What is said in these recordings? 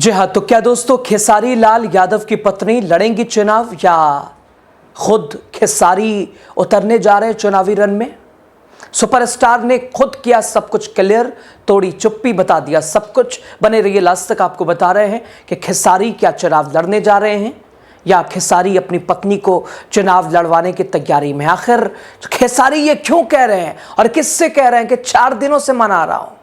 जी हाँ, तो क्या दोस्तों खेसारी लाल यादव की पत्नी लड़ेंगी चुनाव या खुद खेसारी उतरने जा रहे हैं चुनावी रण में? सुपरस्टार ने खुद किया सब कुछ क्लियर, तोड़ी चुप्पी, बता दिया सब कुछ। बने रहिए लास्ट तक, आपको बता रहे हैं कि खेसारी क्या चुनाव लड़ने जा रहे हैं या खेसारी अपनी पत्नी को चुनाव लड़वाने की तैयारी में। आखिर खेसारी ये क्यों कह रहे हैं और किससे कह रहे हैं कि 4 दिनों से मना रहा हूं?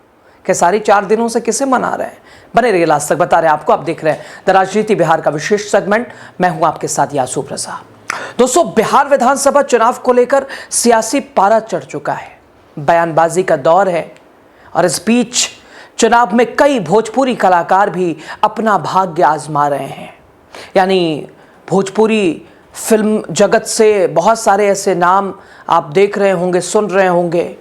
खेसारी 4 दिनों से किसे मना रहे हैं? बने रहिए लास्ट तक, बता रहे हैं आपको। आप देख रहे हैं द राजनीति बिहार का विशेष सेगमेंट। मैं हूं आपके साथ यासूफ रजा। दोस्तों, बिहार विधानसभा चुनाव को लेकर सियासी पारा चढ़ चुका है, बयानबाजी का दौर है और इस बीच चुनाव में कई भोजपुरी कलाकार भी अपना भाग्य आजमा रहे हैं। यानी भोजपुरी फिल्म जगत से बहुत सारे ऐसे नाम आप देख रहे होंगे, सुन रहे होंगे,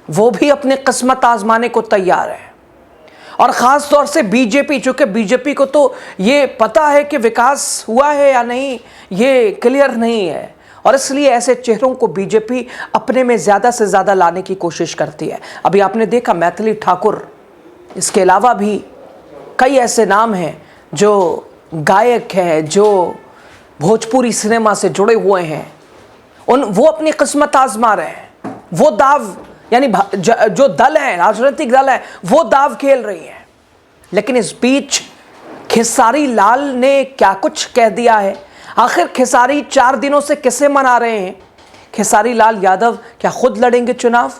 वो भी अपनी किस्मत आजमाने को तैयार है। और ख़ास तौर से बीजेपी, चूँकि बीजेपी को तो ये पता है कि विकास हुआ है या नहीं, ये क्लियर नहीं है, और इसलिए ऐसे चेहरों को बीजेपी अपने में ज़्यादा से ज़्यादा लाने की कोशिश करती है। अभी आपने देखा मैथिली ठाकुर, इसके अलावा भी कई ऐसे नाम हैं जो गायक हैं, जो भोजपुरी सिनेमा से जुड़े हुए हैं, वो अपनी किस्मत आजमा रहे हैं। वो दाव, यानी जो दल है, राजनीतिक दल है, वो दाव खेल रही है। लेकिन इस बीच खेसारी लाल ने क्या कुछ कह दिया है। आखिर खेसारी 4 दिनों से किसे मना रहे हैं? खेसारी लाल यादव क्या खुद लड़ेंगे चुनाव?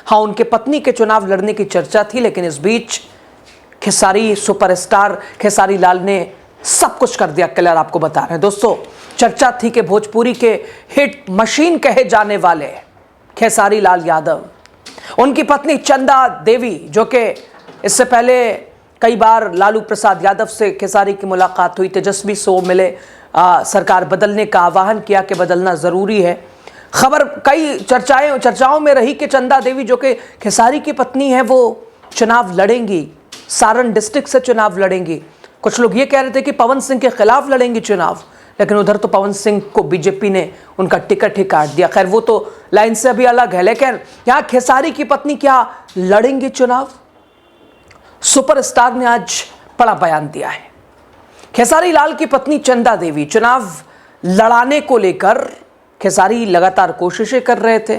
हाँ, उनके पत्नी के चुनाव लड़ने की चर्चा थी, लेकिन इस बीच खेसारी सुपरस्टार खेसारी लाल ने सब कुछ कर दिया क्लियर। आपको बता रहे हैं दोस्तों, चर्चा थी कि भोजपुरी के हिट मशीन कहे जाने वाले खेसारी लाल यादव, उनकी पत्नी चंदा देवी, जो कि इससे पहले कई बार लालू प्रसाद यादव से खेसारी की मुलाकात हुई, तेजस्वी से मिले, सरकार बदलने का आह्वान किया कि बदलना ज़रूरी है। खबर कई चर्चाओं में रही कि चंदा देवी, जो कि खेसारी की पत्नी है, वो चुनाव लड़ेंगी, सारण डिस्ट्रिक्ट से चुनाव लड़ेंगी। कुछ लोग ये कह रहे थे कि पवन सिंह के खिलाफ लड़ेंगी चुनाव, लेकिन उधर तो पवन सिंह को बीजेपी ने उनका टिकट ही काट दिया। खैर, वो तो लाइन से अभी अलग है, लेकिन यहाँ खेसारी की पत्नी क्या लड़ेंगी चुनाव? सुपरस्टार ने आज बड़ा बयान दिया है। खेसारी लाल की पत्नी चंदा देवी चुनाव लड़ाने को लेकर, खेसारी लगातार कोशिशें कर रहे थे।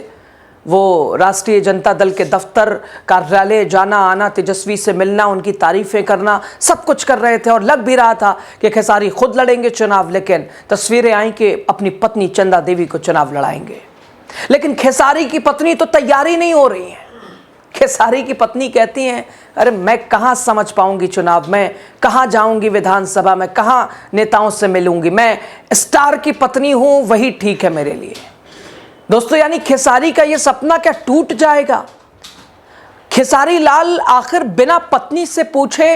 वो राष्ट्रीय जनता दल के दफ्तर, कार्यालय जाना आना, तेजस्वी से मिलना, उनकी तारीफें करना, सब कुछ कर रहे थे और लग भी रहा था कि खेसारी खुद लड़ेंगे चुनाव। लेकिन तस्वीरें आई कि अपनी पत्नी चंदा देवी को चुनाव लड़ाएंगे। लेकिन खेसारी की पत्नी तो तैयारी नहीं हो रही है। खेसारी की पत्नी कहती हैं, अरे मैं कहाँ समझ पाऊंगी चुनाव, मैं कहाँ जाऊंगी विधानसभा में, कहाँ नेताओं से मिलूंगी, मैं स्टार की पत्नी हूं, वही ठीक है मेरे लिए। दोस्तों, यानी खेसारी का ये सपना क्या टूट जाएगा? खेसारी लाल आखिर बिना पत्नी से पूछे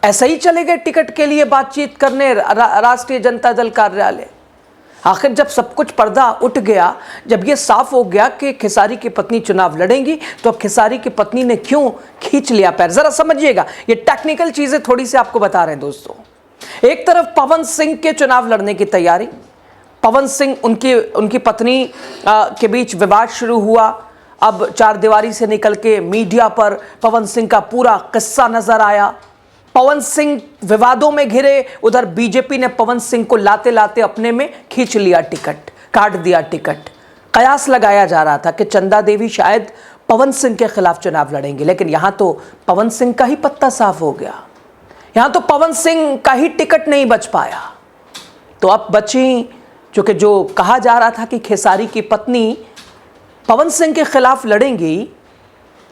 ऐसे ही चले गए टिकट के लिए बातचीत करने राष्ट्रीय जनता दल कार्यालय? आखिर जब सब कुछ पर्दा उठ गया, जब ये साफ हो गया कि खेसारी की पत्नी चुनाव लड़ेंगी, तो अब खेसारी की पत्नी ने क्यों खींच लिया पैर? जरा समझिएगा, ये टेक्निकल चीजें थोड़ी सी आपको बता रहे हैं दोस्तों। एक तरफ पवन सिंह के चुनाव लड़ने की तैयारी, पवन सिंह, उनकी पत्नी के बीच विवाद शुरू हुआ। अब 4 दीवारी से निकल के मीडिया पर पवन सिंह का पूरा किस्सा नजर आया। पवन सिंह विवादों में घिरे, उधर बीजेपी ने पवन सिंह को लाते लाते अपने में खींच लिया टिकट, काट दिया टिकट। कयास लगाया जा रहा था कि चंदा देवी शायद पवन सिंह के खिलाफ चुनाव लड़ेंगे, लेकिन यहां तो पवन सिंह का ही पत्ता साफ हो गया। यहां तो पवन सिंह का ही टिकट नहीं बच पाया। तो अब बची, क्योंकि जो कहा जा रहा था कि खेसारी की पत्नी पवन सिंह के खिलाफ लड़ेंगी,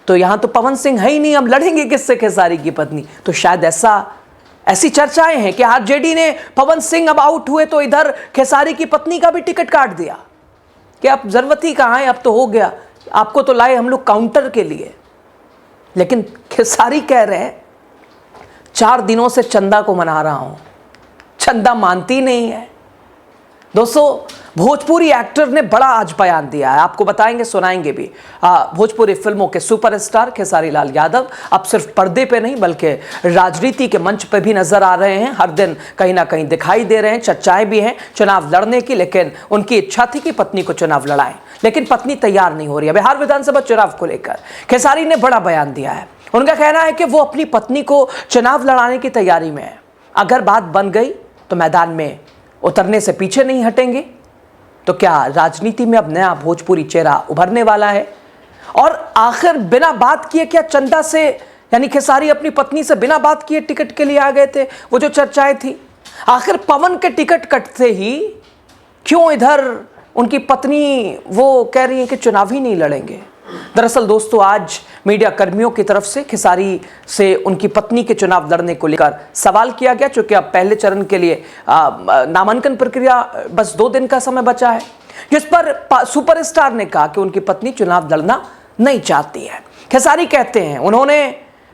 तो यहां तो पवन सिंह है ही नहीं, अब लड़ेंगे किससे खेसारी की पत्नी? तो शायद ऐसी चर्चाएं हैं कि आरजेडी ने पवन सिंह अब आउट हुए तो इधर खेसारी की पत्नी का भी टिकट काट दिया कि अब जरूरत ही कहां है, अब तो हो गया, आपको तो लाए हम लोग काउंटर के लिए। लेकिन खेसारी कह रहे हैं 4 दिनों से चंदा को मना रहा हूं, चंदा मानती नहीं है। दोस्तों, भोजपुरी एक्टर ने बड़ा आज बयान दिया है, आपको बताएंगे, सुनाएंगे भी। भोजपुरी फिल्मों के सुपरस्टार खेसारी लाल यादव अब सिर्फ पर्दे पे नहीं बल्कि राजनीति के मंच पे भी नजर आ रहे हैं। हर दिन कहीं ना कहीं दिखाई दे रहे हैं, चर्चाएं भी हैं चुनाव लड़ने की। लेकिन उनकी इच्छा थी कि पत्नी को चुनाव लड़ाएं, लेकिन पत्नी तैयार नहीं हो रही है। बिहार विधानसभा चुनाव को लेकर खेसारी ने बड़ा बयान दिया है। उनका कहना है कि वो अपनी पत्नी को चुनाव लड़ाने की तैयारी में है। अगर बात बन गई तो मैदान में उतरने से पीछे नहीं हटेंगे। तो क्या राजनीति में अब नया भोजपुरी चेहरा उभरने वाला है? और आखिर बिना बात किए क्या चंदा से, यानी खेसारी अपनी पत्नी से बिना बात किए टिकट के लिए आ गए थे? वो जो चर्चाएं थी, आखिर पवन के टिकट कटते ही क्यों इधर उनकी पत्नी वो कह रही है कि चुनाव ही नहीं लड़ेंगे? दरअसल दोस्तों, आज मीडिया कर्मियों की तरफ से खेसारी से उनकी पत्नी के चुनाव लड़ने को लेकर सवाल किया गया, क्योंकि अब पहले चरण के लिए नामांकन प्रक्रिया बस 2 दिन का समय बचा है, जिस पर सुपरस्टार ने कहा कि उनकी पत्नी चुनाव लड़ना नहीं चाहती है। खेसारी कहते हैं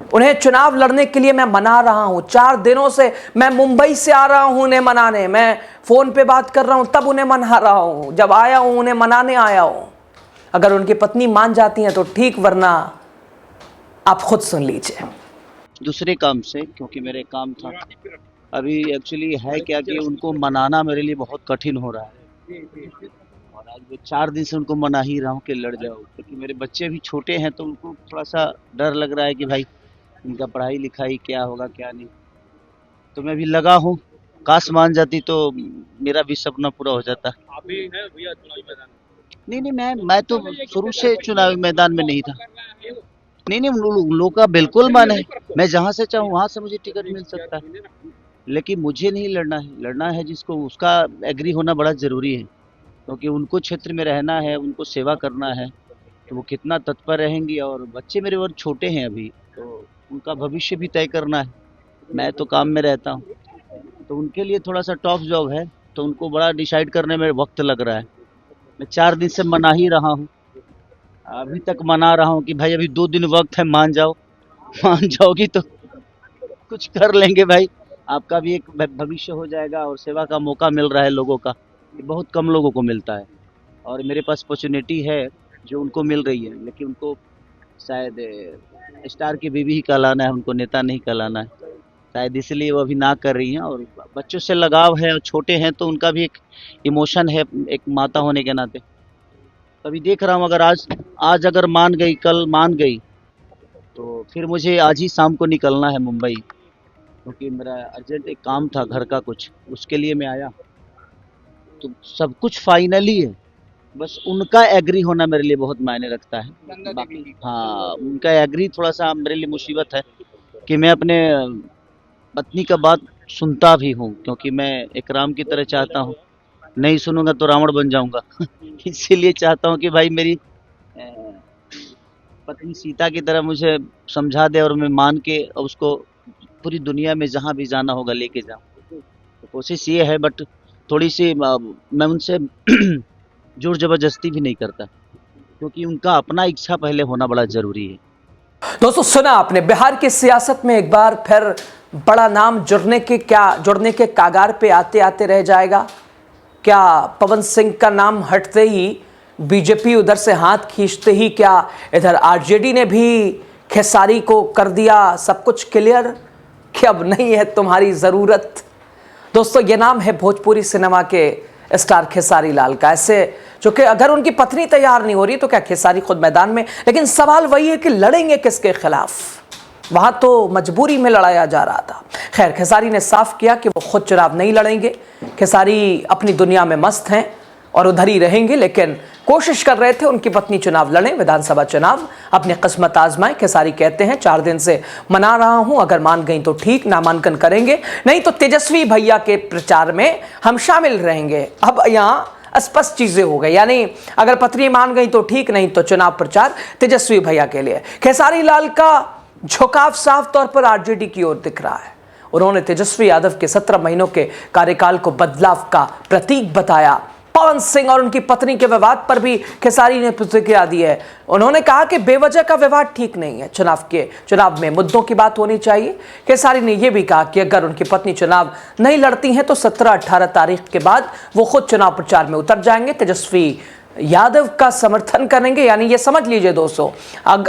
उन्हें चुनाव लड़ने के लिए मैं मना रहा हूं, 4 दिनों से मैं मुंबई से आ रहा हूं उन्हें मनाने, मैं फोन पे बात कर रहा हूं तब उन्हें मना रहा हूं, जब आया हूं उन्हें मनाने आया हूं। अगर उनकी पत्नी मान जाती हैं तो ठीक, वरना आप खुद सुन लीजिए। दूसरे काम से, क्योंकि मेरे काम था अभी एक्चुअली है क्या कि उनको मनाना मेरे लिए बहुत कठिन हो रहा है, और आज मैं 4 दिन से उनको मना ही रहा हूँ कि लड़ जाओ, क्योंकि मेरे बच्चे भी छोटे हैं तो उनको थोड़ा सा डर लग रहा है कि भाई इनका पढ़ाई लिखाई क्या होगा क्या नहीं। तो मैं भी लगा हूँ, काश मान जाती तो मेरा भी सपना पूरा हो जाता। आप भी हैं भैया चुनावी मैदान में? नहीं, मैं तो शुरू से चुनावी मैदान में नहीं था। नहीं, लोग का बिल्कुल मन है, मैं जहाँ से चाहूँ वहाँ से मुझे टिकट मिल सकता है, लेकिन मुझे नहीं लड़ना है। लड़ना है जिसको, उसका एग्री होना बड़ा ज़रूरी है, क्योंकि उनको क्षेत्र में रहना है, उनको सेवा करना है, तो वो कितना तत्पर रहेंगी। और बच्चे मेरे और छोटे हैं अभी, तो उनका भविष्य भी तय करना है। मैं तो काम में रहता हूँ, तो उनके लिए थोड़ा सा टफ जॉब है, तो उनको बड़ा डिसाइड करने में वक्त लग रहा है। मैं 4 दिन से मना ही रहा हूँ, अभी तक मना रहा हूँ कि भाई अभी 2 दिन वक्त है, मान जाओ। मान जाओगी तो कुछ कर लेंगे भाई, आपका भी एक भविष्य हो जाएगा, और सेवा का मौका मिल रहा है लोगों का, ये बहुत कम लोगों को मिलता है, और मेरे पास अपॉर्चुनिटी है जो उनको मिल रही है। लेकिन उनको शायद स्टार की बीवी ही कहलाना है, उनको नेता नहीं कहलाना है, शायद इसलिए वो अभी ना कर रही हैं। और बच्चों से लगाव है, और छोटे हैं तो उनका भी एक इमोशन है, एक माता होने के नाते। अभी देख रहा हूँ, अगर आज अगर मान गई, कल मान गई, तो फिर मुझे आज ही शाम को निकलना है मुंबई, क्योंकि मेरा अर्जेंट एक काम था घर का कुछ, उसके लिए मैं आया। तो सब कुछ फाइनली है, बस उनका एग्री होना मेरे लिए बहुत मायने रखता है। बाकी हाँ, उनका एग्री थोड़ा सा मेरे लिए मुसीबत है, कि मैं अपने पत्नी का बात सुनता भी हूँ, क्योंकि मैं एक राम की तरह चाहता हूँ, नहीं सुनूंगा तो रावण बन जाऊंगा। इसीलिए चाहता हूँ कि भाई मेरी पत्नी सीता की तरह मुझे समझा दे, और मैं मान के उसको पूरी दुनिया में जहाँ भी जाना होगा लेके जाऊँ। तो कोशिश ये है, बट थोड़ी सी मैं उनसे जोर जबरदस्ती भी नहीं करता, क्योंकि उनका अपना इच्छा पहले होना बड़ा जरूरी है। दोस्तों, सुना आपने, बिहार की सियासत में एक बार फिर बड़ा नाम जुड़ने के कागार पे आते आते रह जाएगा। क्या पवन सिंह का नाम हटते ही बीजेपी उधर से हाथ खींचते ही क्या इधर आरजेडी ने भी खेसारी को कर दिया सब कुछ क्लियर कि अब नहीं है तुम्हारी ज़रूरत? दोस्तों, ये नाम है भोजपुरी सिनेमा के स्टार खेसारी लाल का। ऐसे जो कि अगर उनकी पत्नी तैयार नहीं हो रही तो क्या खेसारी खुद मैदान में? लेकिन सवाल वही है कि लड़ेंगे किसके खिलाफ? वहां तो मजबूरी में लड़ाया जा रहा था। खैर, खेसारी ने साफ किया कि वो खुद चुनाव नहीं लड़ेंगे। खेसारी अपनी दुनिया में मस्त हैं और उधर ही रहेंगे, लेकिन कोशिश कर रहे थे उनकी पत्नी चुनाव लड़ें, विधानसभा चुनाव, अपनी किस्मत आजमाएं। खेसारी कहते हैं 4 दिन से मना रहा हूं, अगर मान गई तो ठीक, नामांकन करेंगे, नहीं तो तेजस्वी भैया के प्रचार में हम शामिल रहेंगे। अब यहाँ स्पष्ट चीजें हो गई, यानी अगर पत्नी मान गई तो ठीक, नहीं तो चुनाव प्रचार तेजस्वी भैया के लिए। खेसारी लाल का झुकाव साफ तौर पर आरजेडी की ओर दिख रहा है। उन्होंने तेजस्वी यादव के 17 महीनों के कार्यकाल को बदलाव का प्रतीक बताया। पवन सिंह और उनकी पत्नी के विवाद पर भी खेसारी ने प्रतिक्रिया दी है। उन्होंने कहा कि बेवजह का विवाद ठीक नहीं है, चुनाव में मुद्दों की बात होनी चाहिए। खेसारी ने यह भी कहा कि अगर उनकी पत्नी चुनाव नहीं लड़ती हैं तो 17-18 तारीख के बाद वो खुद चुनाव प्रचार में उतर जाएंगे, तेजस्वी यादव का समर्थन करेंगे। यानी ये समझ लीजिए दोस्तों,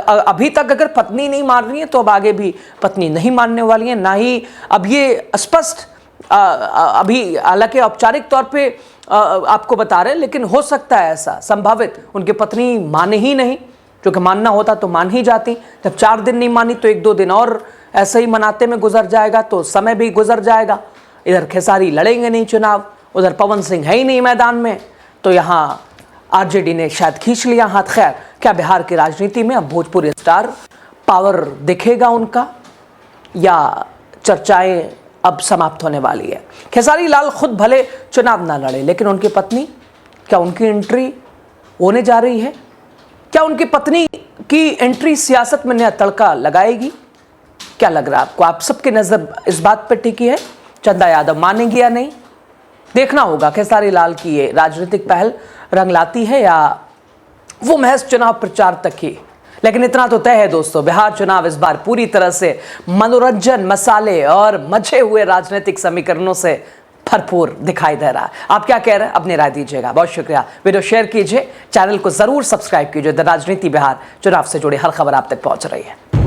अभी तक अगर पत्नी नहीं मान रही है तो अब आगे भी पत्नी नहीं मानने वाली है। ना ही अब ये स्पष्ट अभी हालांकि औपचारिक तौर पे आपको बता रहे हैं, लेकिन हो सकता है ऐसा संभावित उनकी पत्नी माने ही नहीं, क्योंकि मानना होता तो मान ही जाती। जब 4 दिन नहीं मानी तो 1-2 दिन और ऐसे ही मनाते में गुजर जाएगा तो समय भी गुजर जाएगा। इधर खेसारी लड़ेंगे नहीं चुनाव, उधर पवन सिंह है ही नहीं मैदान में, तो यहाँ आरजेडी ने शायद खींच लिया हाथ। खैर, क्या बिहार की राजनीति में अब भोजपुरी स्टार पावर दिखेगा उनका, या चर्चाएं अब समाप्त होने वाली है? खेसारी लाल खुद भले चुनाव ना लड़े, लेकिन उनकी पत्नी, क्या उनकी एंट्री होने जा रही है? क्या उनकी पत्नी की एंट्री सियासत में नया तड़का लगाएगी? क्या लग रहा है आपको? आप सबकी नजर इस बात पर टिकी है, चंदा यादव मानेंगी या नहीं? देखना होगा खेसारी लाल की ये राजनीतिक पहल रंग लाती है या वो महज चुनाव प्रचार तक ही। लेकिन इतना तो तय है दोस्तों, बिहार चुनाव इस बार पूरी तरह से मनोरंजन, मसाले और मचे हुए राजनीतिक समीकरणों से भरपूर दिखाई दे रहा है। आप क्या कह रहे हैं? अपनी राय दीजिएगा। बहुत शुक्रिया। वीडियो शेयर कीजिए, चैनल को जरूर सब्सक्राइब कीजिए। द राजनीति बिहार चुनाव से जुड़ी हर खबर आप तक पहुंच रही है।